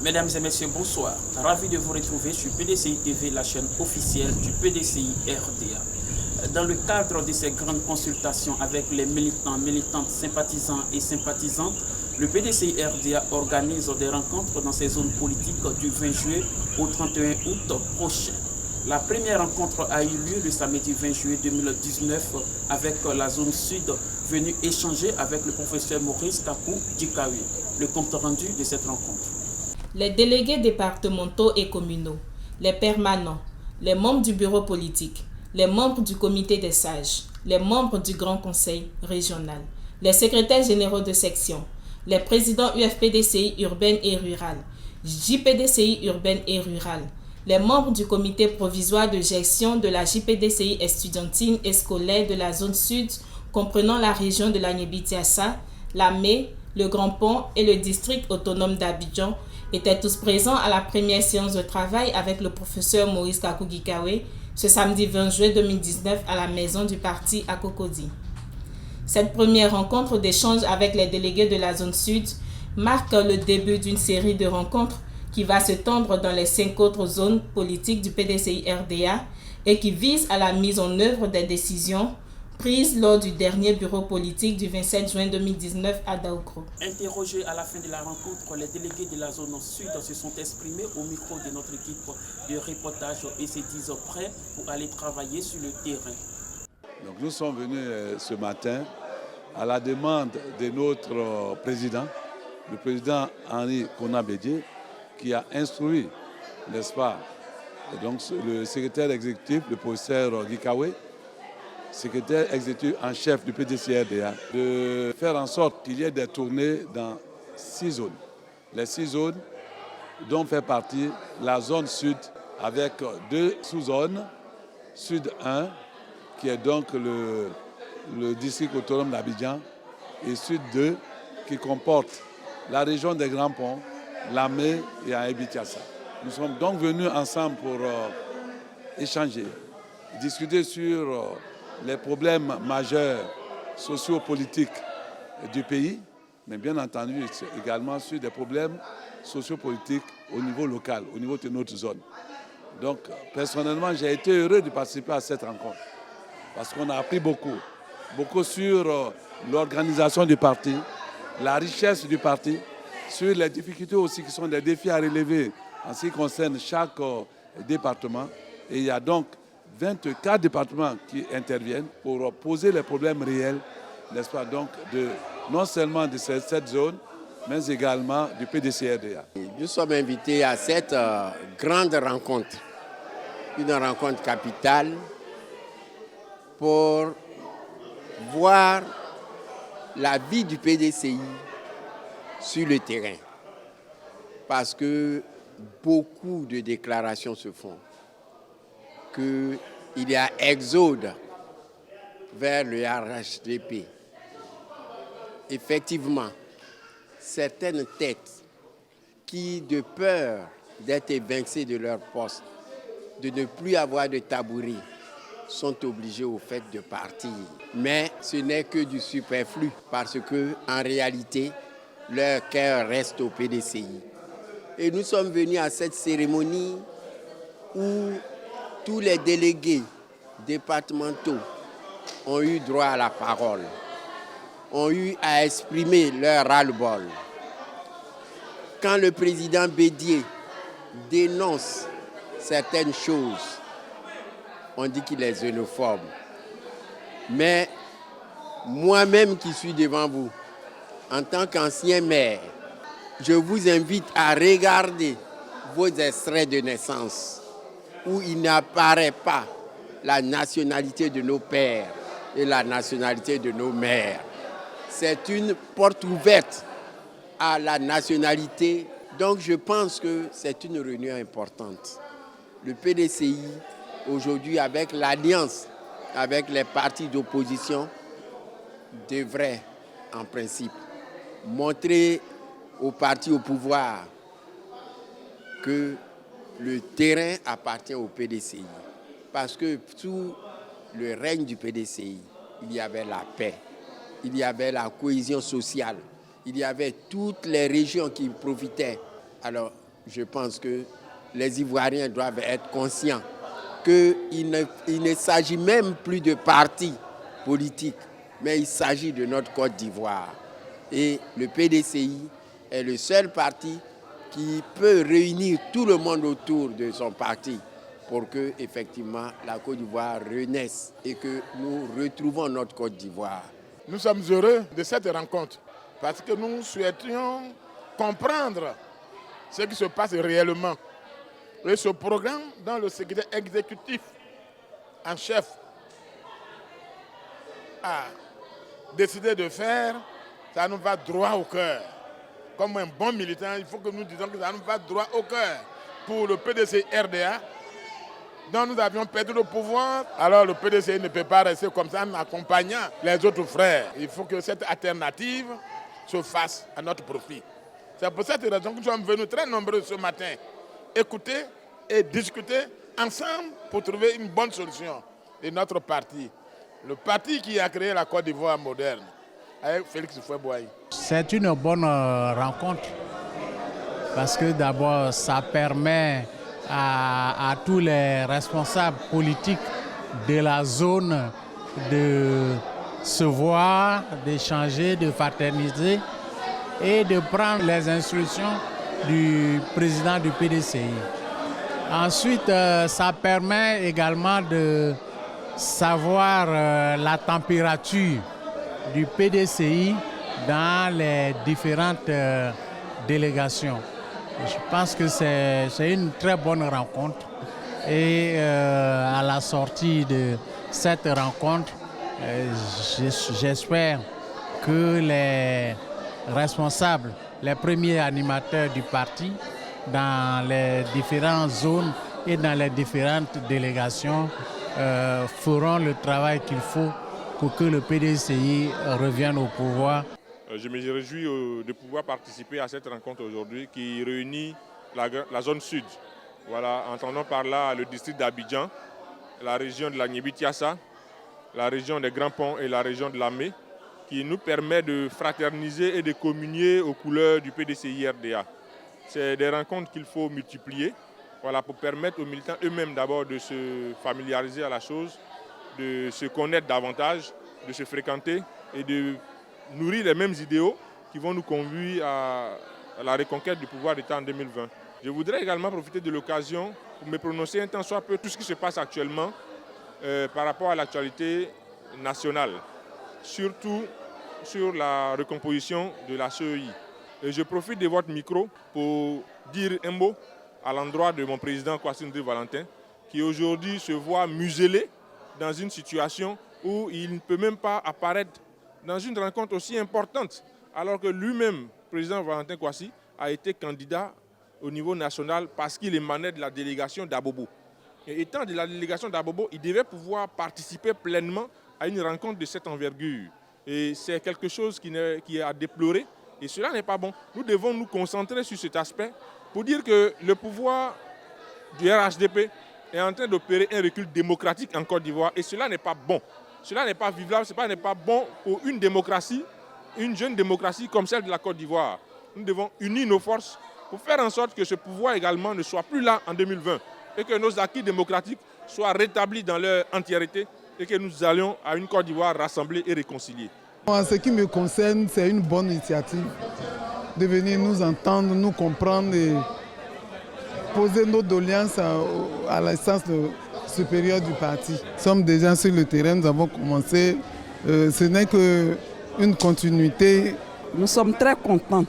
Mesdames et messieurs, bonsoir. Ravi de vous retrouver sur PDCI TV, la chaîne officielle du PDCI RDA. Dans le cadre de ces grandes consultations avec les militants, militantes, sympathisants et sympathisantes, le PDCI RDA organise des rencontres dans ces zones politiques du 20 juillet au 31 août prochain. La première rencontre a eu lieu le samedi 20 juillet 2019 avec la zone sud venue échanger avec le professeur Maurice Kakou Dikawi. Le compte rendu de cette rencontre. Les délégués départementaux et communaux, les permanents, les membres du bureau politique, les membres du comité des sages, les membres du Grand Conseil régional, les secrétaires généraux de section, les présidents UFPDCI urbaine et rurale, JPDCI urbaine et rurale, les membres du comité provisoire de gestion de la JPDCI estudiantine et scolaire de la zone sud comprenant la région de l'Agnébitiassa, la Mé, le Grand Pont et le district autonome d'Abidjan étaient tous présents à la première séance de travail avec le professeur Maurice Kakou Dikawi ce samedi 20 juillet 2019 à la maison du parti à Cocody. Cette première rencontre d'échange avec les délégués de la zone sud marque le début d'une série de rencontres qui va se tendre dans les 5 autres zones politiques du PDCI RDA et qui vise à la mise en œuvre des décisions prises lors du dernier bureau politique du 27 juin 2019 à Daoukro. Interrogés à la fin de la rencontre, les délégués de la zone sud se sont exprimés au micro de notre équipe de reportage et se disent prêts pour aller travailler sur le terrain. Donc nous sommes venus ce matin à la demande de notre président, le président Henri Konabédié, qui a instruit, n'est-ce pas, donc le secrétaire exécutif, le professeur Dikawi, secrétaire exécutif en chef du PDCI-RDA, de faire en sorte qu'il y ait des tournées dans 6 zones. Les 6 zones dont fait partie la zone sud avec 2 sous-zones, sud 1, qui est donc le district autonome d'Abidjan, et sud 2, qui comporte la région des Grands Ponts, la Mé et Agnébitiassa. Nous sommes donc venus ensemble pour échanger, discuter sur les problèmes majeurs sociopolitiques du pays, mais bien entendu également sur des problèmes sociopolitiques au niveau local, au niveau de notre zone. Donc personnellement, j'ai été heureux de participer à cette rencontre parce qu'on a appris beaucoup sur l'organisation du parti, la richesse du parti, sur les difficultés aussi qui sont des défis à relever en ce qui concerne chaque département. Et il y a donc 24 départements qui interviennent pour poser les problèmes réels, n'est-ce pas, donc non seulement de cette zone, mais également du PDCI-RDA. Nous sommes invités à cette grande rencontre, une rencontre capitale pour voir la vie du PDCI sur le terrain. Parce que beaucoup de déclarations se font. Qu'il y a exode vers le RHDP. Effectivement, certaines têtes qui, de peur d'être évincées de leur poste, de ne plus avoir de tabouret, sont obligées au fait de partir. Mais ce n'est que du superflu parce qu'en réalité, leur cœur reste au PDCI. Et nous sommes venus à cette cérémonie où tous les délégués départementaux ont eu droit à la parole, ont eu à exprimer leur ras-le-bol. Quand le président Bédié dénonce certaines choses, on dit qu'il est xénophobe. Mais moi-même qui suis devant vous, en tant qu'ancien maire, je vous invite à regarder vos extraits de naissance où il n'apparaît pas la nationalité de nos pères et la nationalité de nos mères. C'est une porte ouverte à la nationalité. Donc je pense que c'est une réunion importante. Le PDCI, aujourd'hui, avec l'alliance avec les partis d'opposition, devrait, en principe, montrer aux partis au pouvoir que le terrain appartient au PDCI. Parce que sous le règne du PDCI, il y avait la paix, il y avait la cohésion sociale, il y avait toutes les régions qui profitaient. Alors, je pense que les Ivoiriens doivent être conscients qu'il ne s'agit même plus de parti politique, mais il s'agit de notre Côte d'Ivoire. Et le PDCI est le seul parti qui peut réunir tout le monde autour de son parti pour que, effectivement, la Côte d'Ivoire renaisse et que nous retrouvons notre Côte d'Ivoire. Nous sommes heureux de cette rencontre parce que nous souhaitions comprendre ce qui se passe réellement. Et ce programme, dans le secrétaire exécutif en chef a décidé de faire, ça nous va droit au cœur. Comme un bon militant, il faut que nous disions que ça nous va droit au cœur. Pour le PDCI RDA, dont nous avions perdu le pouvoir, alors le PDCI ne peut pas rester comme ça en accompagnant les autres frères. Il faut que cette alternative se fasse à notre profit. C'est pour cette raison que nous sommes venus très nombreux ce matin écouter et discuter ensemble pour trouver une bonne solution de notre parti. Le parti qui a créé la Côte d'Ivoire moderne, avec Félix Houphouët-Boigny. C'est une bonne rencontre parce que d'abord ça permet à tous les responsables politiques de la zone de se voir, d'échanger, de fraterniser et de prendre les instructions du président du PDCI. Ensuite, ça permet également de savoir la température du PDCI dans les différentes délégations. Je pense que c'est une très bonne rencontre et à la sortie de cette rencontre, j'espère que les responsables, les premiers animateurs du parti dans les différentes zones et dans les différentes délégations feront le travail qu'il faut pour que le PDCI revienne au pouvoir. Je me réjouis de pouvoir participer à cette rencontre aujourd'hui qui réunit la zone sud. Voilà, entendons par là le district d'Abidjan, la région de la Niébi-Tiassa, la région des Grands Ponts et la région de Lamé, qui nous permet de fraterniser et de communier aux couleurs du PDCI RDA. C'est des rencontres qu'il faut multiplier, voilà, pour permettre aux militants eux-mêmes d'abord de se familiariser à la chose, de se connaître davantage, de se fréquenter et de nourrir les mêmes idéaux qui vont nous conduire à la reconquête du pouvoir d'État en 2020. Je voudrais également profiter de l'occasion pour me prononcer un tant soit peu tout ce qui se passe actuellement par rapport à l'actualité nationale, surtout sur la recomposition de la CEI. Et je profite de votre micro pour dire un mot à l'endroit de mon président Kwasi Ndri-Valentin, qui aujourd'hui se voit muselé dans une situation où il ne peut même pas apparaître dans une rencontre aussi importante, alors que lui-même, président Valentin Kwasi, a été candidat au niveau national parce qu'il émanait de la délégation d'Abobo. Et étant de la délégation d'Abobo, il devait pouvoir participer pleinement à une rencontre de cette envergure. Et c'est quelque chose qui est à déplorer, et cela n'est pas bon. Nous devons nous concentrer sur cet aspect pour dire que le pouvoir du RHDP est en train d'opérer un recul démocratique en Côte d'Ivoire, et cela n'est pas bon. Cela n'est pas vivable, cela n'est pas bon pour une démocratie, une jeune démocratie comme celle de la Côte d'Ivoire. Nous devons unir nos forces pour faire en sorte que ce pouvoir également ne soit plus là en 2020 et que nos acquis démocratiques soient rétablis dans leur entièreté et que nous allions à une Côte d'Ivoire rassemblée et réconciliée. En ce qui me concerne, c'est une bonne initiative de venir nous entendre, nous comprendre et poser nos doléances à l'instance supérieure du parti. Nous sommes déjà sur le terrain, nous avons commencé. Ce n'est qu'une continuité. Nous sommes très contents.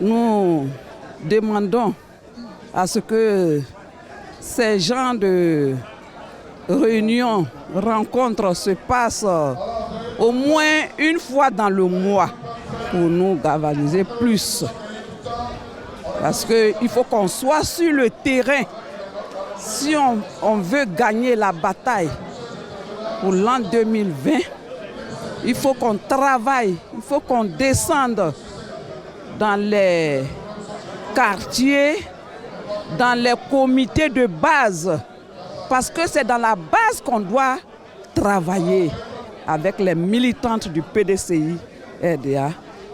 Nous demandons à ce que ces genres de réunions, rencontres se passent au moins une fois dans le mois pour nous galvaniser plus. Parce qu'il faut qu'on soit sur le terrain. Si on veut gagner la bataille pour l'an 2020, il faut qu'on travaille, il faut qu'on descende dans les quartiers, dans les comités de base, parce que c'est dans la base qu'on doit travailler avec les militantes du PDCI RDA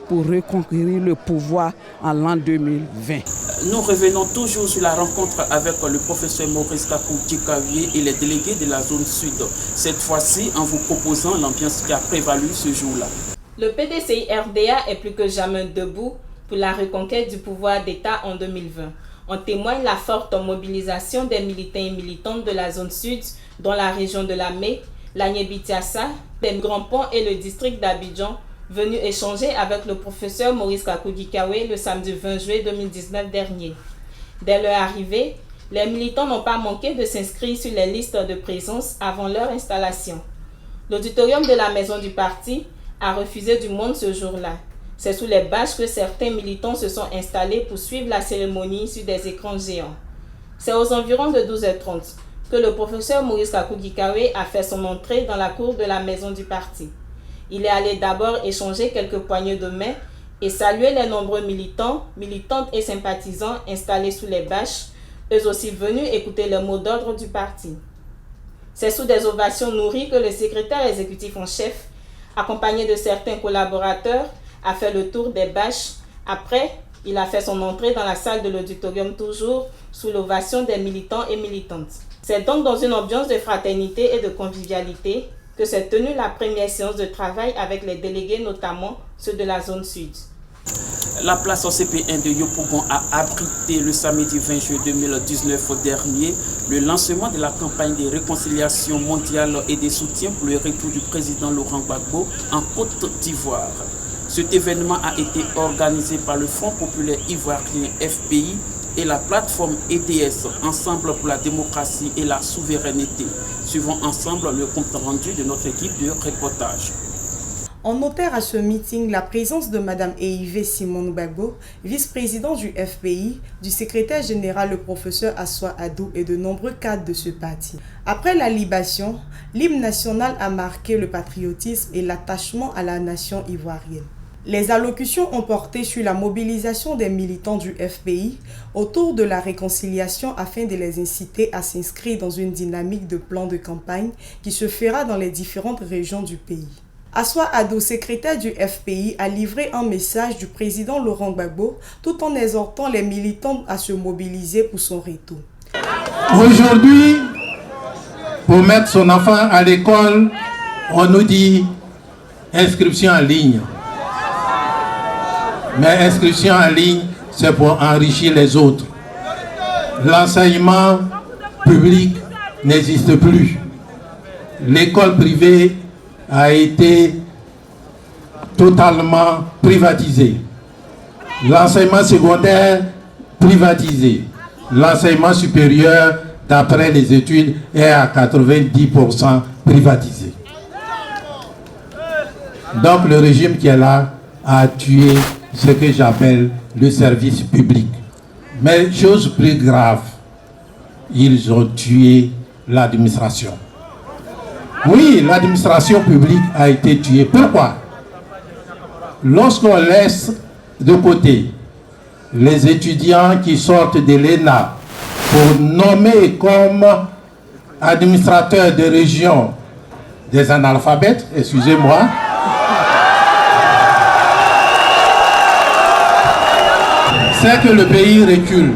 pour reconquérir le pouvoir en l'an 2020. Nous revenons toujours sur la rencontre avec le professeur Maurice Kakou-Dikawe et les délégués de la zone sud. Cette fois-ci, en vous proposant l'ambiance qui a prévalu ce jour-là. Le PDCI-RDA est plus que jamais debout pour la reconquête du pouvoir d'État en 2020. En témoigne la forte mobilisation des militants et militantes de la zone sud, dont la région de la Mé, la Niébi-Tiassa, les Grands Ponts et le district d'Abidjan, venus échanger avec le professeur Maurice Kakou-Dikawe le samedi 20 juillet 2019 dernier. Dès leur arrivée, les militants n'ont pas manqué de s'inscrire sur les listes de présence avant leur installation. L'auditorium de la maison du parti a refusé du monde ce jour-là. C'est sous les bâches que certains militants se sont installés pour suivre la cérémonie sur des écrans géants. C'est aux environs de 12h30 que le professeur Maurice Kakou-Dikawe a fait son entrée dans la cour de la maison du parti. Il est allé d'abord échanger quelques poignées de main et saluer les nombreux militants, militantes et sympathisants installés sous les bâches, eux aussi venus écouter le mot d'ordre du parti. C'est sous des ovations nourries que le secrétaire exécutif en chef, accompagné de certains collaborateurs, a fait le tour des bâches. Après, il a fait son entrée dans la salle de l'auditorium, toujours sous l'ovation des militants et militantes. C'est donc dans une ambiance de fraternité et de convivialité que s'est tenue la première séance de travail avec les délégués, notamment ceux de la zone sud. La place OCP1 de Yopougon a abrité le samedi 20 juillet 2019 dernier le lancement de la campagne de réconciliation mondiale et de soutien pour le retour du président Laurent Gbagbo en Côte d'Ivoire. Cet événement a été organisé par le Front populaire ivoirien FPI et la plateforme EDS, Ensemble pour la démocratie et la souveraineté. Suivons ensemble le compte rendu de notre équipe de reportage. On notèrent à ce meeting la présence de Mme Eive Simon Gbagbo, vice-président du FPI, du secrétaire général le professeur Assoa Adou et de nombreux cadres de ce parti. Après la libation, l'hymne national a marqué le patriotisme et l'attachement à la nation ivoirienne. Les allocutions ont porté sur la mobilisation des militants du FPI autour de la réconciliation afin de les inciter à s'inscrire dans une dynamique de plan de campagne qui se fera dans les différentes régions du pays. Assoa Adou, secrétaire du FPI, a livré un message du président Laurent Gbagbo tout en exhortant les militants à se mobiliser pour son retour. Aujourd'hui, pour mettre son enfant à l'école, on nous dit inscription en ligne. Mais inscription en ligne, c'est pour enrichir les autres. L'enseignement public n'existe plus. L'école privée a été totalement privatisée. L'enseignement secondaire privatisé. L'enseignement supérieur, d'après les études, est à 90% privatisé. Donc le régime qui est là a tué ce que j'appelle le service public. Mais chose plus grave, ils ont tué l'administration. Oui, l'administration publique a été tuée. Pourquoi? Lorsqu'on laisse de côté les étudiants qui sortent de l'ENA pour nommer comme administrateurs de région des analphabètes, excusez-moi, c'est que le pays recule.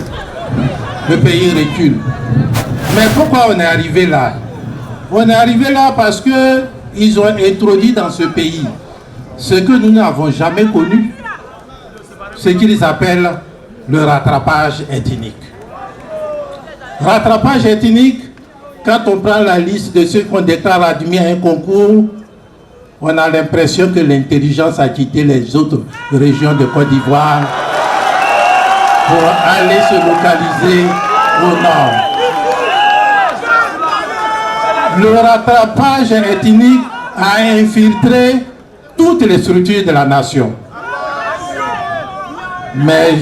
Le pays recule. Mais pourquoi on est arrivé là? On est arrivé là parce qu'ils ont introduit dans ce pays ce que nous n'avons jamais connu, ce qu'ils appellent le rattrapage ethnique. Rattrapage ethnique, quand on prend la liste de ceux qu'on déclare admis à un concours, on a l'impression que l'intelligence a quitté les autres régions de Côte d'Ivoire pour aller se localiser au nord. Le rattrapage ethnique a infiltré toutes les structures de la nation. Mais,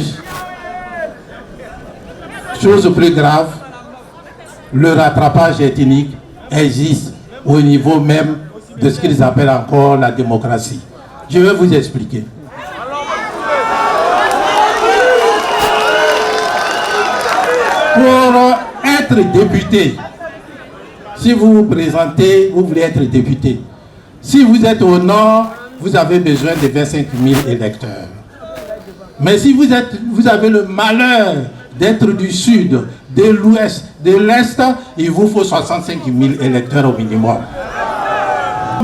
chose plus grave, le rattrapage ethnique existe au niveau même de ce qu'ils appellent encore la démocratie. Je vais vous expliquer. Pour être député, si vous vous présentez, vous voulez être député. Si vous êtes au nord, vous avez besoin de 25 000 électeurs. Mais si vous avez le malheur d'être du sud, de l'ouest, de l'est, il vous faut 65 000 électeurs au minimum.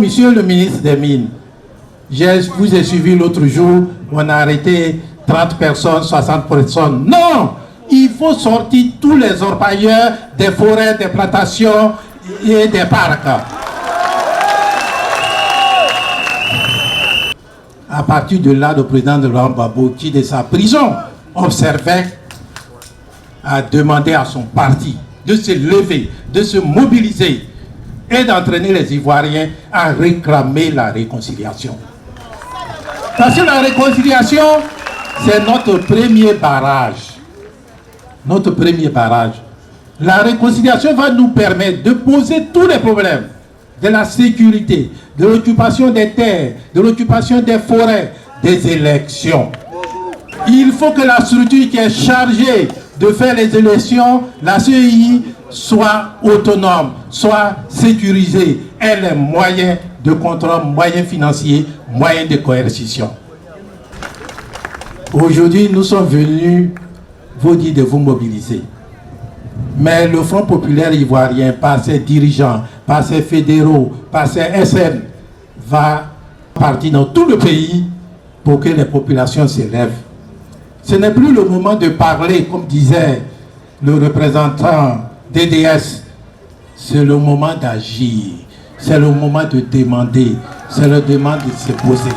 Monsieur le ministre des Mines, je vous ai suivi l'autre jour, on a arrêté 30 personnes, 60 personnes. Non! Il faut sortir tous les orpailleurs des forêts, des plantations et des parcs. À partir de là, le président de Laurent Gbagbo, qui de sa prison observait, a demandé à son parti de se lever, de se mobiliser et d'entraîner les Ivoiriens à réclamer la réconciliation. Parce que la réconciliation, c'est notre premier barrage. Notre premier barrage. La réconciliation va nous permettre de poser tous les problèmes de la sécurité, de l'occupation des terres, de l'occupation des forêts, des élections. Il faut que la structure qui est chargée de faire les élections, la CEI, soit autonome, soit sécurisée, ait les moyens de contrôle, moyens financiers, moyens de coercition. Aujourd'hui, nous sommes venus vous dire de vous mobiliser. Mais le Front populaire ivoirien, par ses dirigeants, par ses fédéraux, par ses SN, va partir dans tout le pays pour que les populations s'élèvent. Ce n'est plus le moment de parler, comme disait le représentant d'EDS. C'est le moment d'agir. C'est le moment de demander. C'est le moment de se poser.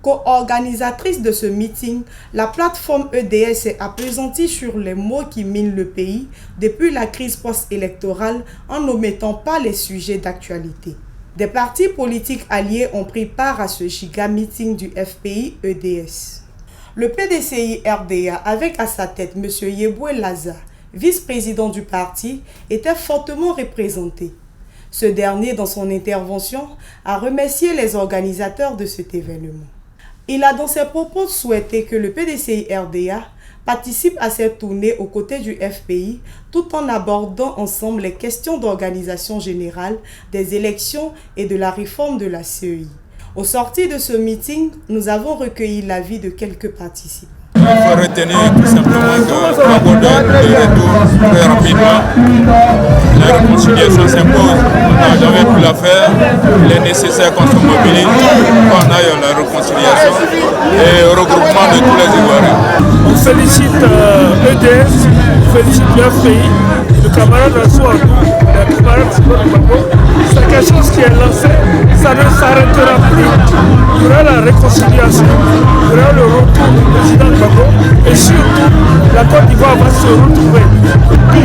Co-organisatrice de ce meeting, la plateforme EDS s'est appesantie sur les maux qui minent le pays depuis la crise post-électorale en n'omettant pas les sujets d'actualité. Des partis politiques alliés ont pris part à ce giga meeting du FPI-EDS. Le PDCI-RDA, avec à sa tête M. Yeboué Laza, vice-président du parti, était fortement représenté. Ce dernier, dans son intervention, a remercié les organisateurs de cet événement. Il a dans ses propos souhaité que le PDCI-RDA participe à cette tournée aux côtés du FPI tout en abordant ensemble les questions d'organisation générale des élections et de la réforme de la CEI. Au sortir de ce meeting, nous avons recueilli l'avis de quelques participants. Il faut retenir tout simplement que Gbagbo de retour très rapidement. La réconciliation s'impose. On n'a jamais pu la faire. Il est nécessaire qu'on se mobilise, qu'on aille à la réconciliation et au regroupement de tous les Ivoiriens. On félicite EDS, on félicite le FPI, le camarade Assoa Adou, le camarade Gbagbo. C'est quelque chose qui est lancé, ça ne s'arrêtera plus. Il y aura la réconciliation, il y aura le retour du président Gbagbo et surtout la Côte d'Ivoire va se retrouver.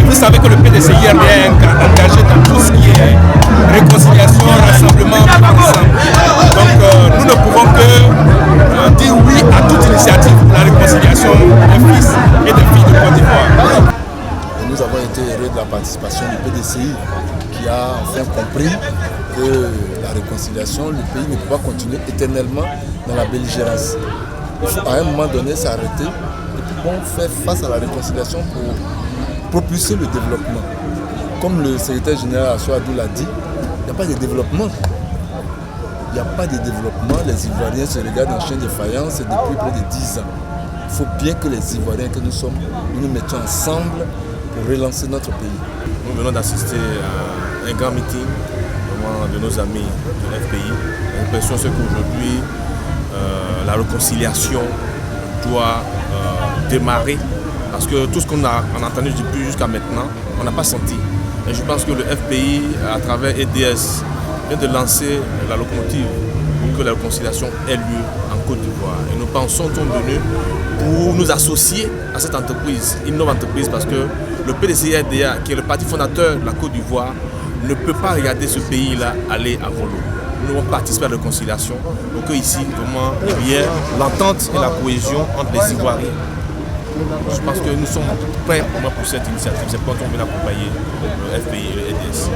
Vous savez que le PDCI est engagé dans tout ce qui est réconciliation, rassemblement, ensemble. Donc nous ne pouvons que dire oui à toute initiative pour la réconciliation des fils et des filles de Côte d'Ivoire. Nous avons été heureux de la participation du PDCI qui a enfin compris que la réconciliation, le pays ne peut pas continuer éternellement dans la belligérance. Il faut à un moment donné s'arrêter et puis faire face à la réconciliation pour propulser le développement. Comme le secrétaire général Assoa Adou l'a dit, il n'y a pas de développement. Il n'y a pas de développement. Les Ivoiriens se regardent en chien de faïence depuis près de 10 ans. Il faut bien que les Ivoiriens que nous sommes, nous mettions ensemble pour relancer notre pays. Nous venons d'assister à un grand meeting de nos amis de l'FPI. L'impression c'est qu'aujourd'hui, la réconciliation doit démarrer parce que tout ce qu'on a entendu depuis jusqu'à maintenant, on n'a pas senti. Et je pense que le FPI, à travers EDS, vient de lancer la locomotive pour que la réconciliation ait lieu en Côte d'Ivoire. Et nous pensons qu'on est venu pour nous associer à cette entreprise, une nouvelle entreprise, parce que le PDCI-RDA, qui est le parti fondateur de la Côte d'Ivoire, ne peut pas regarder ce pays-là aller à volo. Nous devons participer à la réconciliation pour que ici, vraiment, il y ait l'entente et la cohésion entre les Ivoiriens. Je pense que nous sommes prêts pour cette initiative. C'est pourquoi on vient accompagner le FPI et le EDS.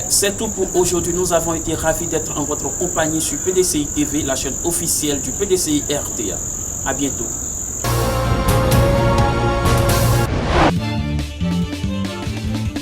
C'est tout pour aujourd'hui. Nous avons été ravis d'être en votre compagnie sur PDCI TV, la chaîne officielle du PDCI-RDA. À bientôt.